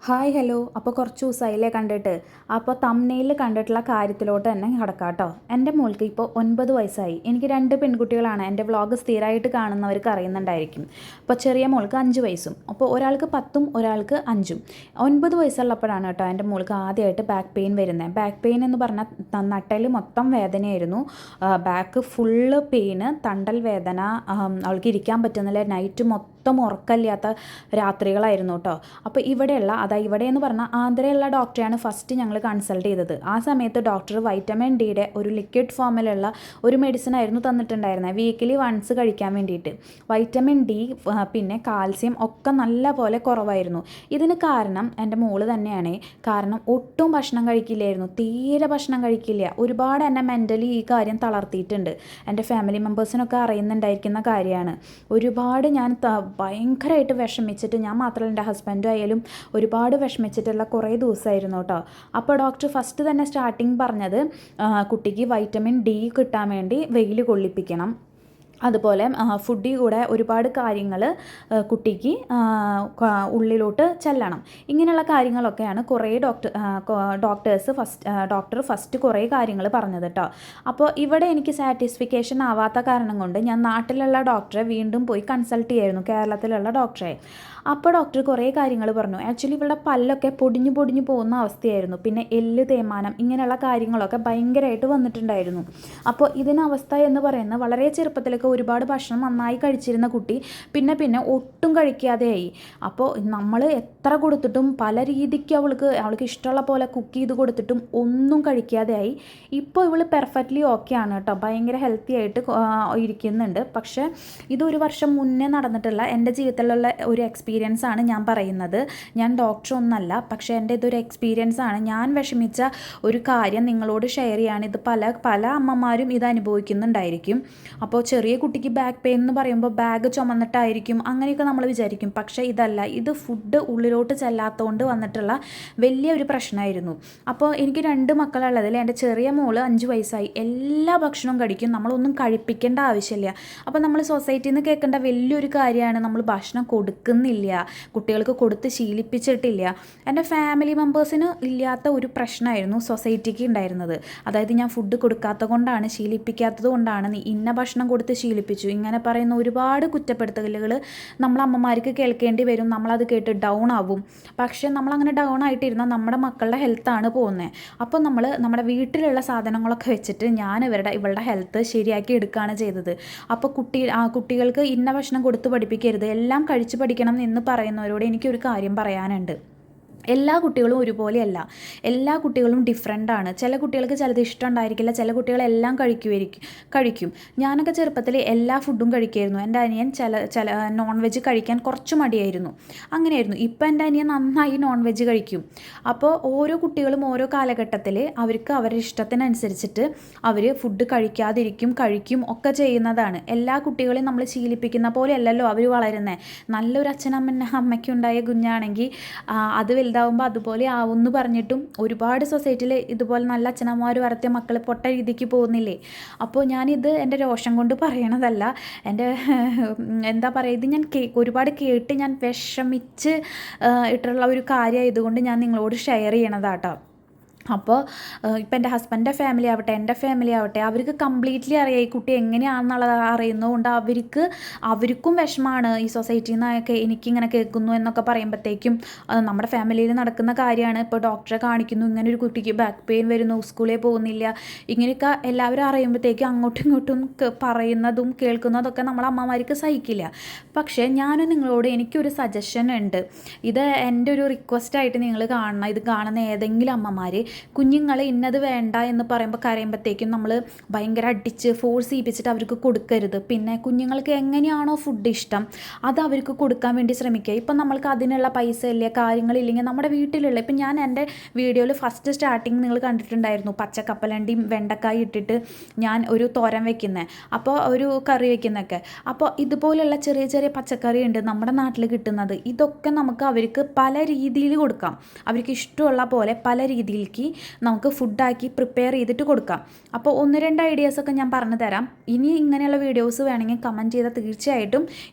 Hi hello. അപ്പോൾ കുറച്ച് ദിവസമായില്ലേ കണ്ടിട്ട്. അപ്പോൾ തംബ്നെയിലിൽ കണ്ടിട്ടുള്ള കാര്യത്തിലോട്ട് തന്നെ കിടക്കാം കേട്ടോ. എൻ്റെ മോൾക്ക് ഇപ്പോൾ 9 വയസ്സായി. എനിക്ക് 2 പെൺകുട്ടികളാണ്. എൻ്റെ വ്ളോഗ് സ്ഥിരമായിട്ട് കാണുന്നവർക്ക് അറിയുന്നുണ്ടായിരിക്കും. അപ്പോൾ ചെറിയ മോൾക്ക് 5 വയസ്സും. അപ്പോൾ ഒരാൾക്ക് 10ഉം ഒരാൾക്ക് 5ഉം. 9 വയസ്സുള്ളപ്പോഴാണ് കേട്ടോ എൻ്റെ മോൾക്ക് ആദ്യമായിട്ട് ബാക്ക് പെയിൻ വരുന്നത്. ബാക്ക് പെയിൻ എന്ന് പറഞ്ഞാൽ നട്ടൽ മൊത്തം വേദനയായിരുന്നു. ബാക്ക് ഫുള്ള് പെയിന്, തണ്ടൽ വേദന, അവൾക്ക് ഇരിക്കാൻ പറ്റുന്നില്ല. നൈറ്റ് മൊത്തം ഉറക്കമില്ലാത്ത രാത്രികളായിരുന്നു കേട്ടോ. അപ്പോൾ ഇവിടെ എന്ന് പറഞ്ഞാൽ ആന്ധ്രയുള്ള ഡോക്ടറെയാണ് ഫസ്റ്റ് ഞങ്ങൾ കൺസൾട്ട് ചെയ്തത്. ആ സമയത്ത് ഡോക്ടർ വൈറ്റമിൻ ഡിയുടെ ഒരു ലിക്വിഡ് ഫോമിലുള്ള ഒരു മെഡിസിൻ ആയിരുന്നു തന്നിട്ടുണ്ടായിരുന്നത്, വീക്കിലി വൺസ് കഴിക്കാൻ വേണ്ടിയിട്ട്. വൈറ്റമിൻ ഡി പിന്നെ കാൽസ്യം ഒക്കെ നല്ല പോലെ കുറവായിരുന്നു. ഇതിന് കാരണം എൻ്റെ മോള് തന്നെയാണ്. കാരണം ഒട്ടും ഭക്ഷണം കഴിക്കില്ലായിരുന്നു, തീരെ ഭക്ഷണം കഴിക്കില്ല. ഒരുപാട് എന്നെ മെൻ്റലി ഈ കാര്യം തളർത്തിയിട്ടുണ്ട്. എൻ്റെ ഫാമിലി മെമ്പേഴ്സിനൊക്കെ അറിയുന്നുണ്ടായിരിക്കുന്ന കാര്യമാണ്. ഒരുപാട് ഞാൻ ഭയങ്കരമായിട്ട് വിഷമിച്ചിട്ട്, ഞാൻ മാത്രമല്ല എൻ്റെ ഹസ്ബൻഡും ആയാലും ഒരുപാട് വിഷമിച്ചിട്ടുള്ള കുറേ ദിവസമായിരുന്നു കേട്ടോ. അപ്പോൾ ഡോക്ടർ ഫസ്റ്റ് തന്നെ സ്റ്റാർട്ടിങ് പറഞ്ഞത് കുട്ടിക്ക് വൈറ്റമിൻ ഡി കിട്ടാൻ വേണ്ടി വെയിൽ കൊള്ളിപ്പിക്കണം, അതുപോലെ ഫുഡിൽ കൂടെ ഒരുപാട് കാര്യങ്ങൾ കുട്ടിക്ക് ഉള്ളിലോട്ട് ചെല്ലണം. ഇങ്ങനെയുള്ള കാര്യങ്ങളൊക്കെയാണ് കുറേ ഡോക്ടർ ഫസ്റ്റ് കുറേ കാര്യങ്ങൾ പറഞ്ഞത് കേട്ടോ. അപ്പോൾ ഇവിടെ എനിക്ക് സാറ്റിസ്ഫിക്കേഷൻ ആവാത്ത കാരണം കൊണ്ട് ഞാൻ നാട്ടിലുള്ള ഡോക്ടറെ വീണ്ടും പോയി കൺസൾട്ട് ചെയ്യായിരുന്നു, കേരളത്തിലുള്ള ഡോക്ടറെ. അപ്പോൾ ഡോക്ടർ കുറേ കാര്യങ്ങൾ പറഞ്ഞു. ആക്ച്വലി ഇവളുടെ പല്ലൊക്കെ പൊടിഞ്ഞു പോകുന്ന അവസ്ഥയായിരുന്നു. പിന്നെ എല്ല് തേയ്മാനം, ഇങ്ങനെയുള്ള കാര്യങ്ങളൊക്കെ ഭയങ്കരമായിട്ട് വന്നിട്ടുണ്ടായിരുന്നു. അപ്പോൾ ഇതിനവസ്ഥ എന്ന് പറയുന്നത്, വളരെ ചെറുപ്പത്തിലൊക്കെ ഒരുപാട് ഭക്ഷണം നന്നായി കഴിച്ചിരുന്ന കുട്ടി പിന്നെ ഒട്ടും കഴിക്കാതെയായി. അപ്പോൾ നമ്മൾ എത്ര കൊടുത്തിട്ടും പല രീതിക്ക് അവൾക്ക് ഇഷ്ടമുള്ള പോലെ കുക്ക് ചെയ്ത് കൊടുത്തിട്ടും ഒന്നും കഴിക്കാതെയായി. ഇപ്പോൾ ഇവൾ പെർഫെക്റ്റ്ലി ഓക്കെ ആണ് കേട്ടോ, ഭയങ്കര ഹെൽത്തി ആയിട്ട് ഇരിക്കുന്നുണ്ട്. പക്ഷേ ഇതൊരു വർഷം മുന്നേ നടന്നിട്ടുള്ള എൻ്റെ ജീവിതത്തിലുള്ള ഒരു എക്സ്പീരിയൻസ് ആണ് ഞാൻ പറയുന്നത്. ഞാൻ ഡോക്ടറൊന്നല്ല, പക്ഷേ എൻ്റെ ഇതൊരു എക്സ്പീരിയൻസ് ആണ്. ഞാൻ വിഷമിച്ച ഒരു കാര്യം നിങ്ങളോട് ഷെയർ ചെയ്യാണ്. ഇത് പല അമ്മമാരും ഇത് അനുഭവിക്കുന്നുണ്ടായിരിക്കും. അപ്പോൾ ചെറിയ കുട്ടിക്ക് ബാക്ക് പെയിൻ എന്ന് പറയുമ്പോൾ ബാഗ് ചുമന്നിട്ടായിരിക്കും അങ്ങനെയൊക്കെ നമ്മൾ വിചാരിക്കും. പക്ഷേ ഇതല്ല, ഇത് ഫുഡ് ഉള്ളിലോട്ട് ചെല്ലാത്തതുകൊണ്ട് വന്നിട്ടുള്ള വലിയൊരു പ്രശ്നമായിരുന്നു. അപ്പോൾ എനിക്ക് 2 മക്കളുള്ളതിൽ എൻ്റെ ചെറിയ മോള് 5 വയസ്സായി. എല്ലാ ഭക്ഷണവും കഴിക്കും, നമ്മളൊന്നും കഴിപ്പിക്കേണ്ട ആവശ്യമില്ല. അപ്പോൾ നമ്മൾ സൊസൈറ്റിയിൽ നിന്ന് കേൾക്കേണ്ട വലിയൊരു കാര്യമാണ്, നമ്മൾ ഭക്ഷണം കൊടുക്കുന്നില്ല, കുട്ടികൾക്ക് കൊടുത്ത് ശീലിപ്പിച്ചിട്ടില്ല. എൻ്റെ ഫാമിലി മെമ്പേഴ്സിന് ഇല്ലാത്ത ഒരു പ്രശ്നമായിരുന്നു സൊസൈറ്റിക്ക് ഉണ്ടായിരുന്നത്. അതായത് ഞാൻ ഫുഡ് കൊടുക്കാത്തത് കൊണ്ടാണ്, ശീലിപ്പിക്കാത്തത് കൊണ്ടാണ്, നീ ഇന്ന ഭക്ഷണം കൊടുത്ത് ശീലിപ്പിച്ചു, ഇങ്ങനെ പറയുന്ന ഒരുപാട് കുറ്റപ്പെടുത്തലുകൾ നമ്മൾ അമ്മമാർക്ക് കേൾക്കേണ്ടി വരും. നമ്മളത് കേട്ട് ഡൗൺ ആവും. പക്ഷേ നമ്മളങ്ങനെ ഡൗൺ ആയിട്ടിരുന്നാൽ നമ്മുടെ മക്കളുടെ ഹെൽത്താണ് പോകുന്നത്. അപ്പോൾ നമ്മൾ നമ്മുടെ വീട്ടിലുള്ള സാധനങ്ങളൊക്കെ വെച്ചിട്ട് ഞാൻ ഇവളുടെ ഹെൽത്ത് ശരിയാക്കി എടുക്കുകയാണ് ചെയ്തത്. അപ്പോൾ കുട്ടികൾക്ക് ഇന്ന ഭക്ഷണം കൊടുത്ത് പഠിപ്പിക്കരുത്, എല്ലാം കഴിച്ച് പഠിക്കണം എന്ന് പറയുന്നവരോട് എനിക്കൊരു കാര്യം പറയാനുണ്ട്. എല്ലാ കുട്ടികളും ഒരുപോലെയല്ല, എല്ലാ കുട്ടികളും ഡിഫറെൻ്റാണ്. ചില കുട്ടികൾക്ക് ചിലത് ഇഷ്ടമുണ്ടായിരിക്കില്ല, ചില കുട്ടികളെല്ലാം കഴിക്കും. ഞാനൊക്കെ ചെറുപ്പത്തിൽ എല്ലാ ഫുഡും കഴിക്കുമായിരുന്നു. എൻ്റെ അനിയൻ ചില നോൺ വെജ് കഴിക്കാൻ കുറച്ച് മടിയായിരുന്നു, അങ്ങനെയായിരുന്നു. ഇപ്പോൾ എൻ്റെ അനിയൻ നന്നായി നോൺ വെജ് കഴിക്കും. അപ്പോൾ ഓരോ കുട്ടികളും ഓരോ കാലഘട്ടത്തിൽ അവർക്ക് അവരുടെ ഇഷ്ടത്തിനനുസരിച്ചിട്ട് അവർ ഫുഡ് കഴിക്കും ഒക്കെ ചെയ്യുന്നതാണ്. എല്ലാ കുട്ടികളെയും നമ്മൾ ശീലിപ്പിക്കുന്ന പോലെയല്ലല്ലോ അവർ വളരുന്നത്. നല്ലൊരു അമ്മയ്ക്കുണ്ടായ കുഞ്ഞാണെങ്കിൽ അത് വലുതാവുമ്പോൾ അതുപോലെ ആവുമെന്ന് പറഞ്ഞിട്ടും ഒരുപാട് സൊസൈറ്റിയിൽ ഇതുപോലെ നല്ല അച്ഛനമ്മമാർ വളർത്തിയ മക്കൾ പൊട്ട രീതിക്ക് പോകുന്നില്ലേ. അപ്പോൾ ഞാനിത് എൻ്റെ രോഷം കൊണ്ട് പറയണതല്ല, എൻ്റെ എന്താ പറയുക, ഇത് ഞാൻ ഒരുപാട് കേട്ട് ഞാൻ വിഷമിച്ച് ഇട്ടുള്ള ഒരു കാര്യമായതുകൊണ്ട് ഞാൻ നിങ്ങളോട് ഷെയർ ചെയ്യണതാട്ടോ. അപ്പോൾ ഇപ്പം എൻ്റെ ഹസ്ബൻഡിൻ്റെ ഫാമിലി ആവട്ടെ, എൻ്റെ ഫാമിലി ആവട്ടെ, അവർക്ക് കംപ്ലീറ്റ്ലി അറിയാം ഈ കുട്ടി എങ്ങനെയാണെന്നുള്ളത് അറിയുന്നതുകൊണ്ട് അവർക്കും വിഷമമാണ്. ഈ സൊസൈറ്റിയിൽ നിന്നൊക്കെ എനിക്കിങ്ങനെ കേൾക്കുന്നു എന്നൊക്കെ പറയുമ്പോഴത്തേക്കും നമ്മുടെ ഫാമിലിയിൽ നടക്കുന്ന കാര്യമാണ്. ഇപ്പോൾ ഡോക്ടറെ കാണിക്കുന്നു, ഇങ്ങനെ ഒരു കുട്ടിക്ക് ബാക്ക് പെയിൻ വരുന്നു, സ്കൂളിൽ പോകുന്നില്ല, ഇങ്ങനെയൊക്കെ എല്ലാവരും അറിയുമ്പോഴത്തേക്കും അങ്ങോട്ടും ഇങ്ങോട്ടും പറയുന്നതും കേൾക്കുന്നതൊക്കെ നമ്മളെ അമ്മമാർക്ക് സഹിക്കില്ല. പക്ഷേ ഞാൻ നിങ്ങളോട് എനിക്കൊരു സജഷൻ ഉണ്ട്. ഇത് എൻ്റെ ഒരു റിക്വസ്റ്റായിട്ട് നിങ്ങൾ കാണണം. ഇത് കാണുന്ന ഏതെങ്കിലും അമ്മമാർ കുഞ്ഞുങ്ങൾ ഇന്നത് വേണ്ട എന്ന് കരയുമ്പോഴത്തേക്കും നമ്മൾ ഭയങ്കര അടിച്ച് ഫോഴ്സ് ചെയ്യിപ്പിച്ചിട്ട് അവർക്ക് കൊടുക്കരുത്. പിന്നെ കുഞ്ഞുങ്ങൾക്ക് എങ്ങനെയാണോ ഫുഡ് ഇഷ്ടം അത് അവർക്ക് കൊടുക്കാൻ വേണ്ടി ശ്രമിക്കുക. ഇപ്പം നമ്മൾക്ക് അതിനുള്ള പൈസ ഇല്ല, കാര്യങ്ങളില്ലെങ്കിൽ നമ്മുടെ വീട്ടിലുള്ള, ഇപ്പം ഞാൻ എൻ്റെ വീഡിയോയിൽ ഫസ്റ്റ് സ്റ്റാർട്ടിങ് നിങ്ങൾ കണ്ടിട്ടുണ്ടായിരുന്നു, പച്ചക്കപ്പലണ്ടിയും വെണ്ടക്കായി ഇട്ടിട്ട് ഞാൻ ഒരു തോരൻ വെക്കുന്നത്, അപ്പോൾ ഒരു കറി വെക്കുന്നതൊക്കെ. അപ്പോൾ ഇതുപോലെയുള്ള ചെറിയ ചെറിയ പച്ചക്കറി ഉണ്ട് നമ്മുടെ നാട്ടിൽ കിട്ടുന്നത്. ഇതൊക്കെ നമുക്ക് അവർക്ക് പല രീതിയിൽ കൊടുക്കാം, അവർക്ക് ഇഷ്ടമുള്ള പോലെ പല രീതിയിലേക്ക് നമുക്ക് ഫുഡാക്കി പ്രിപ്പയർ ചെയ്തിട്ട് കൊടുക്കാം. അപ്പോൾ 1-2 ഐഡിയാസൊക്കെ ഞാൻ പറഞ്ഞു തരാം. ഇനി ഇങ്ങനെയുള്ള വീഡിയോസ് വേണമെങ്കിൽ കമൻറ്റ് ചെയ്താൽ തീർച്ചയായിട്ടും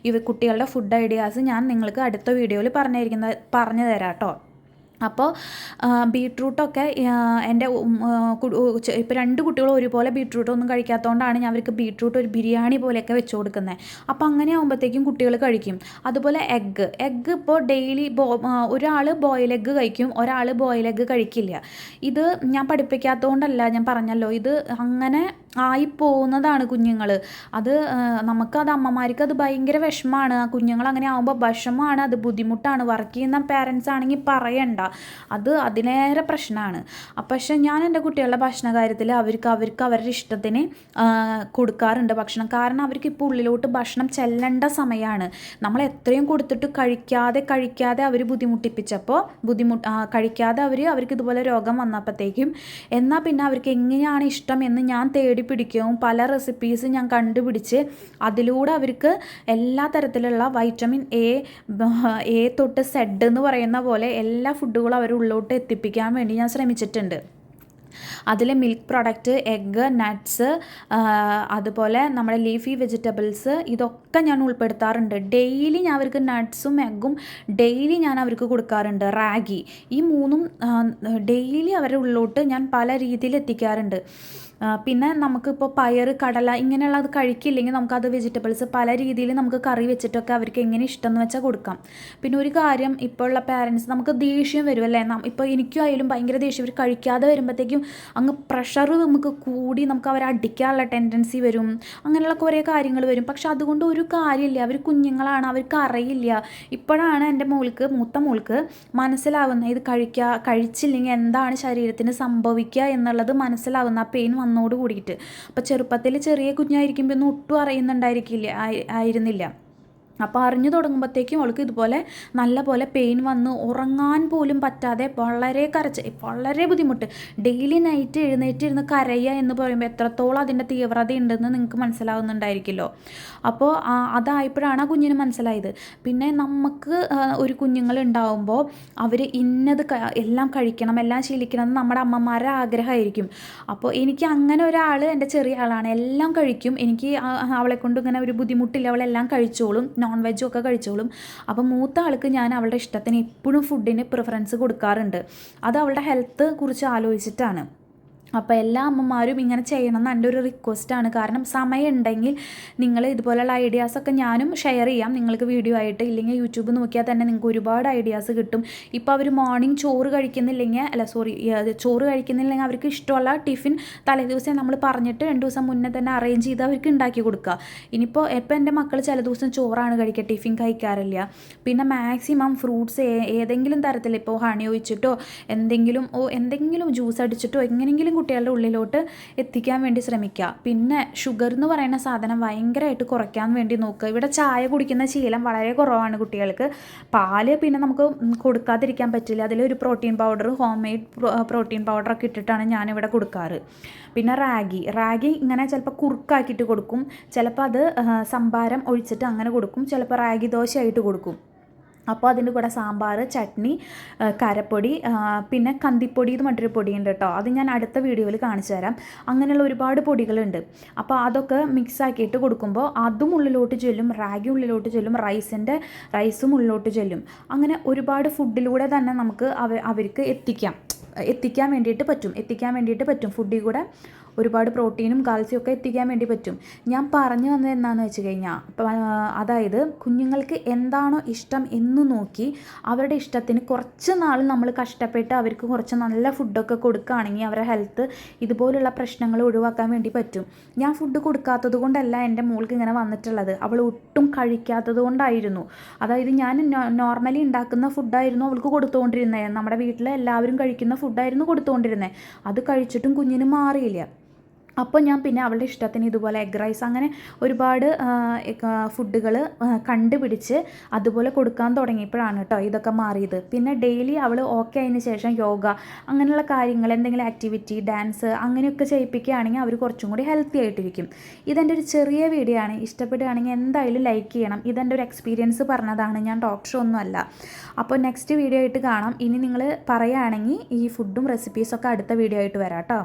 കുട്ടികളുടെ ഫുഡ് ഐഡിയാസ് ഞാൻ നിങ്ങൾക്ക് അടുത്ത വീഡിയോയിൽ പറഞ്ഞു തരാം കേട്ടോ. അപ്പോൾ ബീട്രൂട്ടൊക്കെ എൻ്റെ ഇപ്പോൾ 2 കുട്ടികളും ഒരുപോലെ ബീട്രൂട്ടൊന്നും കഴിക്കാത്തതുകൊണ്ടാണ് ഞാൻ അവർക്ക് ബീട്രൂട്ട് ഒരു ബിരിയാണി പോലെയൊക്കെ വെച്ച് കൊടുക്കുന്നത്. അപ്പോൾ അങ്ങനെ ആകുമ്പോഴത്തേക്കും കുട്ടികൾ കഴിക്കും. അതുപോലെ എഗ്ഗ് ഇപ്പോൾ ഡെയിലി ഒരാൾ ബോയിൽ എഗ്ഗ് കഴിക്കും, ഒരാൾ ബോയിൽ എഗ്ഗ് കഴിക്കില്ല. ഇത് ഞാൻ പഠിപ്പിക്കാത്തതുകൊണ്ടല്ല, ഞാൻ പറഞ്ഞല്ലോ, ഇത് അങ്ങനെ ആയിപ്പോകുന്നതാണ് കുഞ്ഞുങ്ങൾ. അത് നമുക്കത് അമ്മമാർക്ക് അത് ഭയങ്കര വിഷമമാണ്. ആ കുഞ്ഞുങ്ങൾ അങ്ങനെ ആകുമ്പോൾ വിഷമമാണ്, അത് ബുദ്ധിമുട്ടാണ്. വർക്ക് ചെയ്യുന്ന പാരൻസ് ആണെങ്കിൽ പറയണ്ട, അത് അതിലേറെ പ്രശ്നമാണ്. പക്ഷേ ഞാൻ എൻ്റെ കുട്ടികളുടെ ഭക്ഷണ കാര്യത്തിൽ അവർക്ക് അവരുടെ ഇഷ്ടത്തിന് കൊടുക്കാറുണ്ട് ഭക്ഷണം. കാരണം അവർക്ക് ഇപ്പോൾ ഉള്ളിലോട്ട് ഭക്ഷണം ചെല്ലേണ്ട സമയമാണ്. നമ്മൾ എത്രയും കൊടുത്തിട്ട് കഴിക്കാതെ അവർ ബുദ്ധിമുട്ടിപ്പിച്ചപ്പോൾ കഴിക്കാതെ അവർക്ക് ഇതുപോലെ രോഗം വന്നപ്പോഴത്തേക്കും എന്നാൽ പിന്നെ അവർക്ക് എങ്ങനെയാണ് ഇഷ്ടം എന്ന് ഞാൻ തേടി പിടിക്കും. പല റെസിപ്പീസ് ഞാൻ കണ്ടുപിടിച്ച് അതിലൂടെ അവർക്ക് എല്ലാ തരത്തിലുള്ള വൈറ്റമിൻ എ തൊട്ട് സെഡ് എന്ന് പറയുന്ന പോലെ എല്ലാ ഫുഡുകളും അവർ ഉള്ളിലോട്ട് എത്തിപ്പിക്കാൻ വേണ്ടി ഞാൻ ശ്രമിച്ചിട്ടുണ്ട്. അതിൽ മിൽക്ക് പ്രൊഡക്റ്റ്, എഗ്ഗ്, നട്ട്സ്, അതുപോലെ നമ്മുടെ ലീഫി വെജിറ്റബിൾസ്, ഇതൊക്കെ ഞാൻ ഉൾപ്പെടുത്താറുണ്ട്. ഡെയിലി ഞാൻ അവർക്ക് നട്ട്സും എഗ്ഗും ഡെയിലി ഞാൻ അവർക്ക് കൊടുക്കാറുണ്ട്. റാഗി, ഈ 3ഉം ഡെയിലി അവരുടെ ഉള്ളിലോട്ട് ഞാൻ പല രീതിയിൽ എത്തിക്കാറുണ്ട്. പിന്നെ നമുക്കിപ്പോൾ പയർ, കടല ഇങ്ങനെയുള്ളത് കഴിക്കില്ലെങ്കിൽ നമുക്കത് വെജിറ്റബിൾസ് പല രീതിയിൽ നമുക്ക് കറി വെച്ചിട്ടൊക്കെ അവർക്ക് എങ്ങനെ ഇഷ്ടം എന്ന് വെച്ചാൽ കൊടുക്കാം. പിന്നെ ഒരു കാര്യം, ഇപ്പോൾ ഉള്ള പാരൻസ് നമുക്ക് ദേഷ്യം വരും അല്ലേ. ഇപ്പോൾ എനിക്കും ആയാലും ഭയങ്കര ദേഷ്യം. ഇവർ കഴിക്കാതെ വരുമ്പോഴത്തേക്കും അങ്ങ് പ്രഷർ നമുക്ക് കൂടി നമുക്ക് അവരെ അടിക്കാനുള്ള ടെൻഡൻസി വരും. അങ്ങനെയുള്ള കുറേ കാര്യങ്ങൾ വരും. പക്ഷെ അതുകൊണ്ട് ഒരു കാര്യമില്ല. അവർ കുഞ്ഞുങ്ങളാണ്, അവർക്ക് അറിയില്ല. ഇപ്പോഴാണ് എൻ്റെ മൂത്ത മോൾക്ക് മനസ്സിലാവുന്നത് ഇത് കഴിച്ചില്ലെങ്കിൽ എന്താണ് ശരീരത്തിന് സംഭവിക്കുക എന്നുള്ളത് മനസ്സിലാവുന്ന ആ പെയിൻ വന്നോട് കൂടിയിട്ട്. അപ്പോൾ ചെറുപ്പത്തിൽ ചെറിയ കുഞ്ഞായിരിക്കുമ്പോൾ ഒന്നും ഒട്ടും ആയിരുന്നില്ല. അപ്പോൾ അറിഞ്ഞു തുടങ്ങുമ്പോഴത്തേക്കും അവൾക്ക് ഇതുപോലെ നല്ല പോലെ പെയിൻ വന്ന് ഉറങ്ങാൻ പോലും പറ്റാതെ വളരെ ബുദ്ധിമുട്ട്. ഡെയിലി നൈറ്റ് എഴുന്നേറ്റിരുന്ന് കരയുക എന്ന് പറയുമ്പോൾ എത്രത്തോളം അതിൻ്റെ തീവ്രത ഉണ്ടെന്ന് നിങ്ങൾക്ക് മനസ്സിലാവുന്നുണ്ടായിരിക്കുമല്ലോ. അപ്പോൾ അതായപ്പോഴാണ് ആ കുഞ്ഞിന് മനസ്സിലായത്. പിന്നെ നമുക്ക് ഒരു കുഞ്ഞുങ്ങൾ ഉണ്ടാവുമ്പോൾ അവർ ഇന്നത് എല്ലാം കഴിക്കണം, എല്ലാം ശീലിക്കണം എന്ന് നമ്മുടെ അമ്മമാരുടെ ആഗ്രഹമായിരിക്കും. അപ്പോൾ എനിക്ക് അങ്ങനെ ഒരാൾ, എൻ്റെ ചെറിയ ആളാണ്, എല്ലാം കഴിക്കും. എനിക്ക് അവളെ കൊണ്ട് ഇങ്ങനെ ഒരു ബുദ്ധിമുട്ടില്ല, അവളെല്ലാം കഴിച്ചോളും, നോൺ വെജും ഒക്കെ കഴിച്ചോളും. അപ്പം മൂത്ത ആൾക്ക് ഞാൻ അവളുടെ ഇഷ്ടത്തിന് എപ്പോഴും ഫുഡിന് പ്രിഫറൻസ് കൊടുക്കാറുണ്ട്. അത് അവളുടെ ഹെൽത്ത് കുറിച്ച് ആലോചിച്ചിട്ടാണ്. അപ്പോൾ എല്ലാ അമ്മമാരും ഇങ്ങനെ ചെയ്യണം എന്ന് എൻ്റെ ഒരു റിക്വസ്റ്റാണ്. കാരണം സമയം ഉണ്ടെങ്കിൽ നിങ്ങൾ ഇതുപോലെയുള്ള ഐഡിയാസൊക്കെ ഞാനും ഷെയർ ചെയ്യാം നിങ്ങൾക്ക് വീഡിയോ ആയിട്ട്. ഇല്ലെങ്കിൽ യൂട്യൂബ് നോക്കിയാൽ തന്നെ നിങ്ങൾക്ക് ഒരുപാട് ഐഡിയാസ് കിട്ടും. ഇപ്പോൾ അവർ മോർണിംഗ് ചോറ് കഴിക്കുന്നില്ലെങ്കിൽ അവർക്ക് ഇഷ്ടമുള്ള ടിഫിൻ തലേദിവസം നമ്മൾ പറഞ്ഞിട്ട് 2 ദിവസം മുന്നേ തന്നെ അറേഞ്ച് ചെയ്ത് അവർക്ക് ഉണ്ടാക്കി കൊടുക്കുക. ഇനിയിപ്പോൾ എൻ്റെ മക്കൾ ചില ദിവസം ചോറാണ് കഴിക്കുക, ടിഫിൻ കഴിക്കാറില്ല. പിന്നെ മാക്സിമം ഫ്രൂട്ട്സ് ഏതെങ്കിലും തരത്തിൽ, ഇപ്പോൾ ഹണി ഒഴിച്ചിട്ടോ എന്തെങ്കിലും ജ്യൂസ് അടിച്ചിട്ടോ എങ്ങനെയെങ്കിലും കുട്ടികളുടെ ഉള്ളിലോട്ട് എത്തിക്കാൻ വേണ്ടി ശ്രമിക്കുക. പിന്നെ ഷുഗർ എന്ന് പറയുന്ന സാധനം ഭയങ്കരമായിട്ട് കുറയ്ക്കാൻ വേണ്ടി നോക്കുക. ഇവിടെ ചായ കുടിക്കുന്ന ശീലം വളരെ കുറവാണ് കുട്ടികൾക്ക്. പാല് പിന്നെ നമുക്ക് കൊടുക്കാതിരിക്കാൻ പറ്റില്ല. അതിലൊരു protein powder, homemade protein പൗഡറൊക്കെ ഇട്ടിട്ടാണ് ഞാനിവിടെ കൊടുക്കാറ്. പിന്നെ റാഗി ഇങ്ങനെ ചിലപ്പോൾ കുറുക്കാക്കിയിട്ട് കൊടുക്കും, ചിലപ്പോൾ അത് സംഭാരം ഒഴിച്ചിട്ട് അങ്ങനെ കൊടുക്കും, ചിലപ്പോൾ റാഗി ദോശയായിട്ട് കൊടുക്കും. അപ്പോൾ അതിൻ്റെ കൂടെ സാമ്പാർ, ചട്നി, കരപ്പൊടി, പിന്നെ കന്തിപ്പൊടി എന്ന് മറ്റൊരു പൊടിയുണ്ട് കേട്ടോ. അത് ഞാൻ അടുത്ത വീഡിയോയിൽ കാണിച്ചു തരാം. അങ്ങനെയുള്ള ഒരുപാട് പൊടികളുണ്ട്. അപ്പോൾ അതൊക്കെ മിക്സ് ആക്കിയിട്ട് കൊടുക്കുമ്പോൾ അതും ഉള്ളിലോട്ട് ചെല്ലും, റാഗി ഉള്ളിലോട്ട് ചെല്ലും, റൈസും ഉള്ളിലോട്ട് ചെല്ലും. അങ്ങനെ ഒരുപാട് ഫുഡിലൂടെ തന്നെ നമുക്ക് അവർക്ക് എത്തിക്കാൻ വേണ്ടിയിട്ട് പറ്റും. ഫുഡിൽ കൂടെ ഒരുപാട് പ്രോട്ടീനും കാൽസ്യം ഒക്കെ എത്തിക്കാൻ വേണ്ടി പറ്റും. ഞാൻ പറഞ്ഞു വന്നത് എന്താണെന്ന് വെച്ച് കഴിഞ്ഞാൽ, അതായത് കുഞ്ഞുങ്ങൾക്ക് എന്താണോ ഇഷ്ടം എന്ന് നോക്കി അവരുടെ ഇഷ്ടത്തിന് കുറച്ച് നാൾ നമ്മൾ കഷ്ടപ്പെട്ട് അവർക്ക് കുറച്ച് നല്ല ഫുഡൊക്കെ കൊടുക്കുകയാണെങ്കിൽ അവരുടെ ഹെൽത്ത് ഇതുപോലുള്ള പ്രശ്നങ്ങൾ ഒഴിവാക്കാൻ വേണ്ടി പറ്റും. ഞാൻ ഫുഡ് കൊടുക്കാത്തത് കൊണ്ടല്ല എൻ്റെ മോൾക്ക് ഇങ്ങനെ വന്നിട്ടുള്ളത്, അവൾ ഒട്ടും കഴിക്കാത്തത് കൊണ്ടായിരുന്നു. അതായത് ഞാൻ നോർമലി ഉണ്ടാക്കുന്ന ഫുഡായിരുന്നു അവൾക്ക് കൊടുത്തുകൊണ്ടിരുന്നത്, നമ്മുടെ വീട്ടിൽ എല്ലാവരും കഴിക്കുന്ന ഫുഡായിരുന്നു കൊടുത്തുകൊണ്ടിരുന്നത്. അത് കഴിച്ചിട്ടും കുഞ്ഞിന് മാറിയില്ല. അപ്പോൾ ഞാൻ പിന്നെ അവളുടെ ഇഷ്ടത്തിന് ഇതുപോലെ എഗ് റൈസ് അങ്ങനെ ഒരുപാട് ഫുഡുകൾ കണ്ടുപിടിച്ച് അതുപോലെ കൊടുക്കാൻ തുടങ്ങിയപ്പോഴാണ് കേട്ടോ ഇതൊക്കെ മാറിയത്. പിന്നെ ഡെയിലി അവൾ ഓക്കെ ആയതിനു ശേഷം യോഗ അങ്ങനെയുള്ള കാര്യങ്ങൾ, എന്തെങ്കിലും ആക്ടിവിറ്റി, ഡാൻസ് അങ്ങനെയൊക്കെ ചെയ്യിപ്പിക്കുകയാണെങ്കിൽ അവർ കുറച്ചും കൂടി ഹെൽത്തി ആയിട്ടിരിക്കും. ഇതെൻ്റെ ഒരു ചെറിയ വീഡിയോ ആണ്. ഇഷ്ടപ്പെടുകയാണെങ്കിൽ എന്തായാലും ലൈക്ക് ചെയ്യണം. ഇതെൻ്റെ ഒരു എക്സ്പീരിയൻസ് പറഞ്ഞതാണ്, ഞാൻ ഡോക്ടറൊന്നും അല്ല. അപ്പോൾ നെക്സ്റ്റ് വീഡിയോ ആയിട്ട് കാണാം. ഇനി നിങ്ങൾ പറയുകയാണെങ്കിൽ ഈ ഫുഡും റെസിപ്പീസൊക്കെ അടുത്ത വീഡിയോ ആയിട്ട് വരാം കേട്ടോ.